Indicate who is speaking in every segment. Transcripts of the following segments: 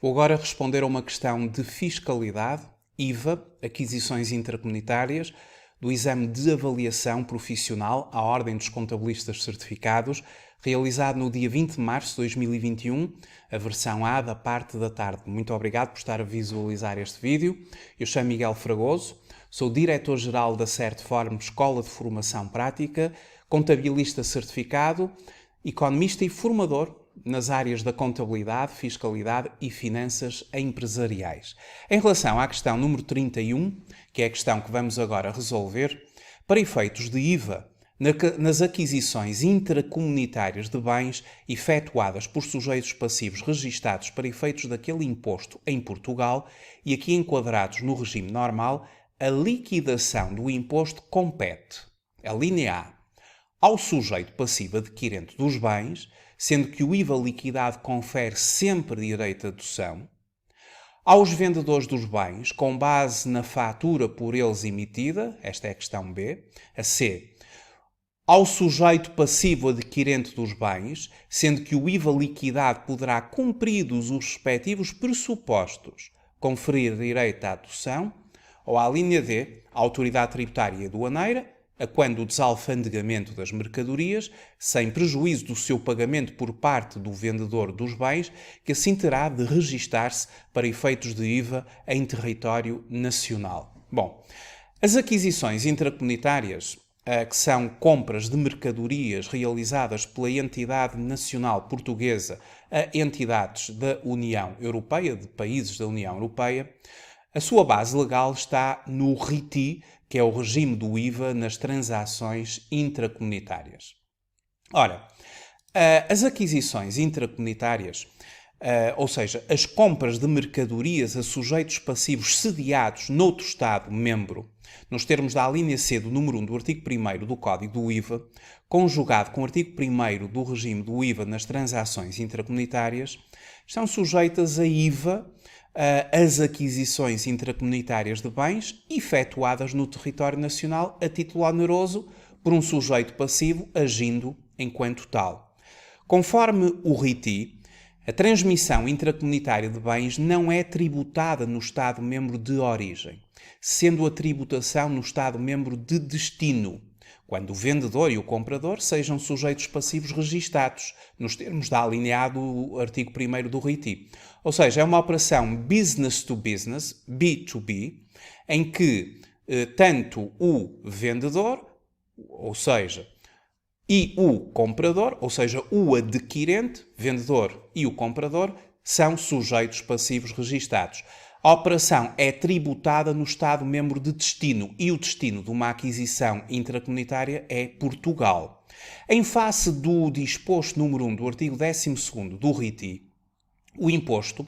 Speaker 1: Vou agora responder a uma questão de fiscalidade, IVA, aquisições intracomunitárias, do exame de avaliação profissional à Ordem dos Contabilistas Certificados, realizado no dia 20 de março de 2021, a versão A da parte da tarde. Muito obrigado por estar a visualizar este vídeo. Eu chamo Miguel Fragoso, sou diretor-geral da Certform Escola de Formação Prática, contabilista certificado, economista e formador nas áreas da contabilidade, fiscalidade e finanças empresariais. Em relação à questão número 31, que é a questão que vamos agora resolver, para efeitos de IVA, nas aquisições intracomunitárias de bens efetuadas por sujeitos passivos registados para efeitos daquele imposto em Portugal e aqui enquadrados no regime normal, a liquidação do imposto compete, a linha A, ao sujeito passivo adquirente dos bens, sendo que o IVA liquidado confere sempre direito à dedução, aos vendedores dos bens, com base na fatura por eles emitida, esta é a questão B, a C, ao sujeito passivo adquirente dos bens, sendo que o IVA liquidado poderá, cumpridos os respectivos pressupostos, conferir direito à dedução, ou à linha D, a autoridade tributária e aduaneira, a quando o desalfandegamento das mercadorias, sem prejuízo do seu pagamento por parte do vendedor dos bens, que assim terá de registar-se para efeitos de IVA em território nacional. Bom, as aquisições intracomunitárias, que são compras de mercadorias realizadas pela entidade nacional portuguesa a entidades da União Europeia, de países da União Europeia, a sua base legal está no RITI, que é o regime do IVA nas transações intracomunitárias. Ora, as aquisições intracomunitárias, ou seja, as compras de mercadorias a sujeitos passivos sediados noutro Estado-membro, nos termos da alínea C do número 1 do artigo 1º do Código do IVA, conjugado com o artigo 1º do regime do IVA nas transações intracomunitárias, estão sujeitas a IVA as aquisições intracomunitárias de bens efetuadas no território nacional a título oneroso por um sujeito passivo agindo enquanto tal. Conforme o RITI, a transmissão intracomunitária de bens não é tributada no Estado-membro de origem, sendo a tributação no Estado-membro de destino, quando o vendedor e o comprador sejam sujeitos passivos registados, nos termos da alínea A do artigo 1º do RITI. Ou seja, é uma operação business to business, B2B, em que tanto o vendedor, ou seja, e o comprador, ou seja, o adquirente, vendedor e o comprador, são sujeitos passivos registados. A operação é tributada no Estado-membro de destino e o destino de uma aquisição intracomunitária é Portugal. Em face do disposto número 1 do artigo 12º do RITI, o imposto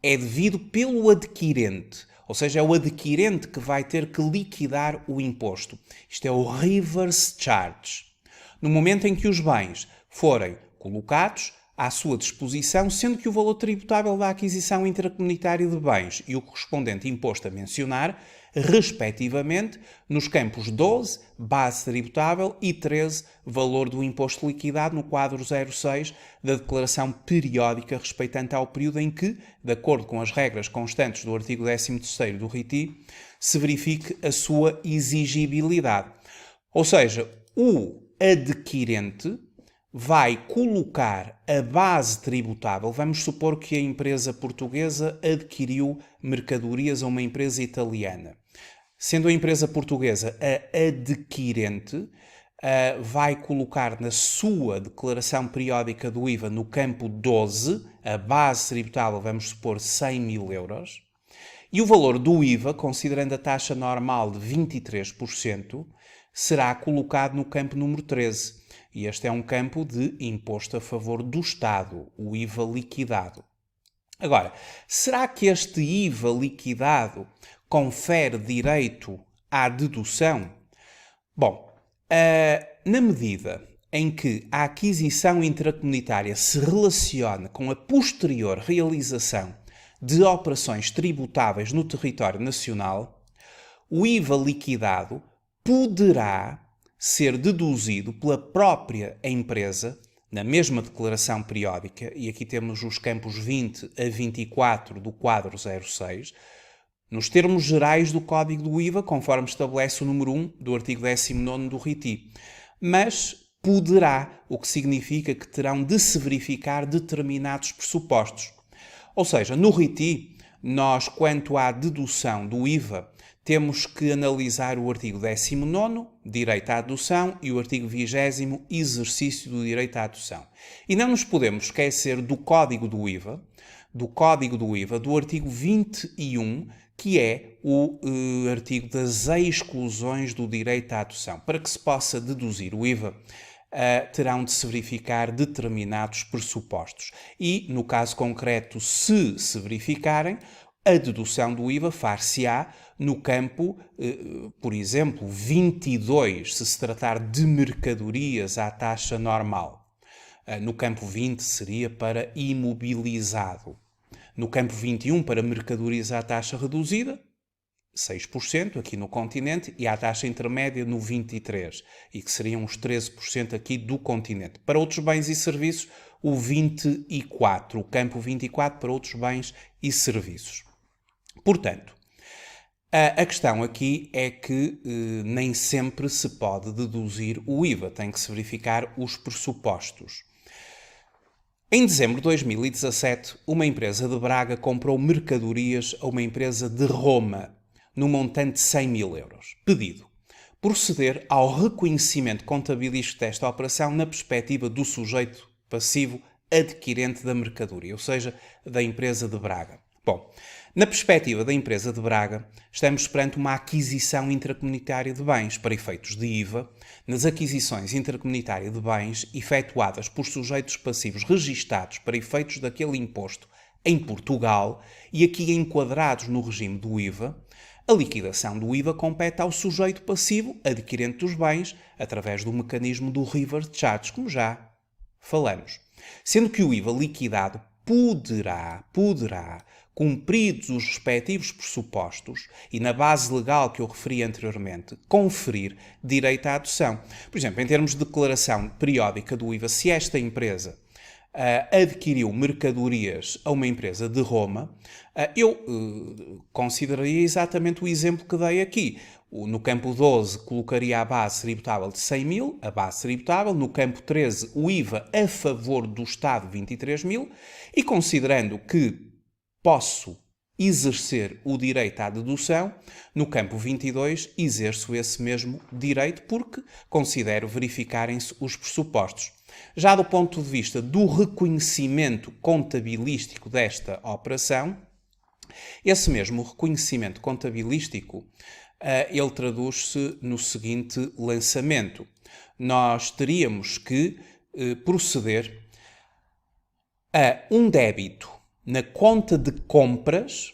Speaker 1: é devido pelo adquirente, ou seja, é o adquirente que vai ter que liquidar o imposto. Isto é o reverse charge. No momento em que os bens forem colocados à sua disposição, sendo que o valor tributável da aquisição intracomunitária de bens e o correspondente imposto a mencionar, respectivamente, nos campos 12, base tributável, e 13, valor do imposto liquidado no quadro 06 da declaração periódica respeitante ao período em que, de acordo com as regras constantes do artigo 13º do RITI, se verifique a sua exigibilidade. Ou seja, o adquirente vai colocar a base tributável. Vamos supor que a empresa portuguesa adquiriu mercadorias a uma empresa italiana. Sendo a empresa portuguesa a adquirente, vai colocar na sua declaração periódica do IVA no campo 12, a base tributável, vamos supor, 100 mil euros, e o valor do IVA, considerando a taxa normal de 23%, será colocado no campo número 13. E este é um campo de imposto a favor do Estado, o IVA liquidado. Agora, será que este IVA liquidado confere direito à dedução? Bom, na medida em que a aquisição intracomunitária se relaciona com a posterior realização de operações tributáveis no território nacional, o IVA liquidado poderá ser deduzido pela própria empresa na mesma declaração periódica, e aqui temos os campos 20 a 24 do quadro 06, nos termos gerais do Código do IVA, conforme estabelece o número 1 do artigo 19º do RITI. Mas poderá, o que significa que terão de se verificar determinados pressupostos. Ou seja, no RITI, nós, quanto à dedução do IVA, temos que analisar o artigo 19º, direito à dedução, e o artigo 20º, exercício do direito à dedução. E não nos podemos esquecer do Código do IVA, do artigo 21, que é o artigo das exclusões do direito à dedução. Para que se possa deduzir o IVA, terão de se verificar determinados pressupostos. E, no caso concreto, se verificarem, a dedução do IVA far-se-á no campo, por exemplo, 22, se tratar de mercadorias à taxa normal. No campo 20 seria para imobilizado. No campo 21, para mercadorias à taxa reduzida, 6% aqui no continente, e à taxa intermédia no 23%, e que seriam os 13% aqui do continente. Para outros bens e serviços, o 24%, o campo 24 para outros bens e serviços. Portanto, a questão aqui é que nem sempre se pode deduzir o IVA, tem que se verificar os pressupostos. Em dezembro de 2017, uma empresa de Braga comprou mercadorias a uma empresa de Roma, no montante de 100 mil euros. Pedido: proceder ao reconhecimento contabilístico desta operação na perspectiva do sujeito passivo adquirente da mercadoria, ou seja, da empresa de Braga. Bom, na perspectiva da empresa de Braga, estamos perante uma aquisição intracomunitária de bens para efeitos de IVA, nas aquisições intracomunitárias de bens efetuadas por sujeitos passivos registados para efeitos daquele imposto em Portugal e aqui enquadrados no regime do IVA, a liquidação do IVA compete ao sujeito passivo adquirente dos bens através do mecanismo do reverse charge, como já falamos. Sendo que o IVA liquidado poderá, cumpridos os respectivos pressupostos e na base legal que eu referi anteriormente, conferir direito à dedução. Por exemplo, em termos de declaração periódica do IVA, se esta empresa adquiriu mercadorias a uma empresa de Roma, eu consideraria exatamente o exemplo que dei aqui. No campo 12, colocaria a base tributável de 100 mil, a base tributável. No campo 13, o IVA a favor do Estado, 23 mil. E considerando que posso exercer o direito à dedução, no campo 22, exerço esse mesmo direito porque considero verificarem-se os pressupostos. Já do ponto de vista do reconhecimento contabilístico desta operação, esse mesmo reconhecimento contabilístico ele traduz-se no seguinte lançamento. Nós teríamos que proceder a um débito na conta de compras,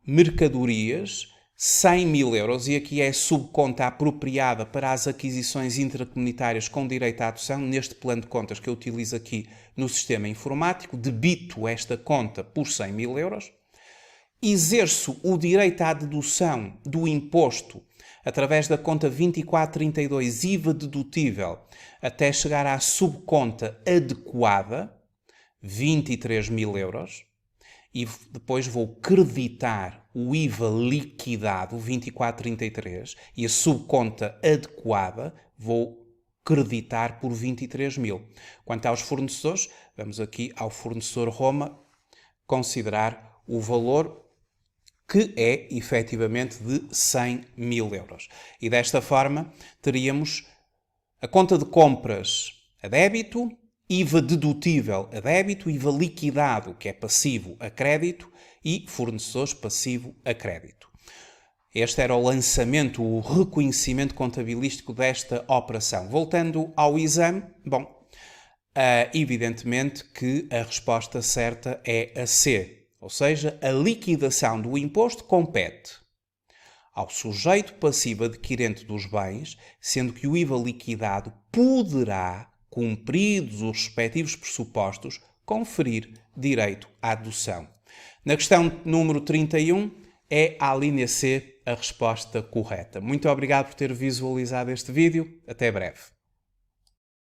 Speaker 1: mercadorias, 100 mil euros, e aqui é subconta apropriada para as aquisições intracomunitárias com direito à dedução, neste plano de contas que eu utilizo aqui no sistema informático, debito esta conta por 100 mil euros, exerço o direito à dedução do imposto através da conta 2432 IVA dedutível até chegar à subconta adequada, 23 mil euros, e depois vou creditar o IVA liquidado, 2433, e a subconta adequada vou creditar por 23 mil. Quanto aos fornecedores, vamos aqui ao fornecedor Roma considerar o valor que é efetivamente de 100 mil euros. E desta forma teríamos a conta de compras a débito, IVA dedutível a débito, IVA liquidado, que é passivo, a crédito, e fornecedores passivo a crédito. Este era o lançamento, o reconhecimento contabilístico desta operação. Voltando ao exame, evidentemente que a resposta certa é a C. Ou seja, a liquidação do imposto compete ao sujeito passivo adquirente dos bens, sendo que o IVA liquidado poderá, cumpridos os respectivos pressupostos, conferir direito à dedução. Na questão número 31, é a linha C a resposta correta. Muito obrigado por ter visualizado este vídeo. Até breve.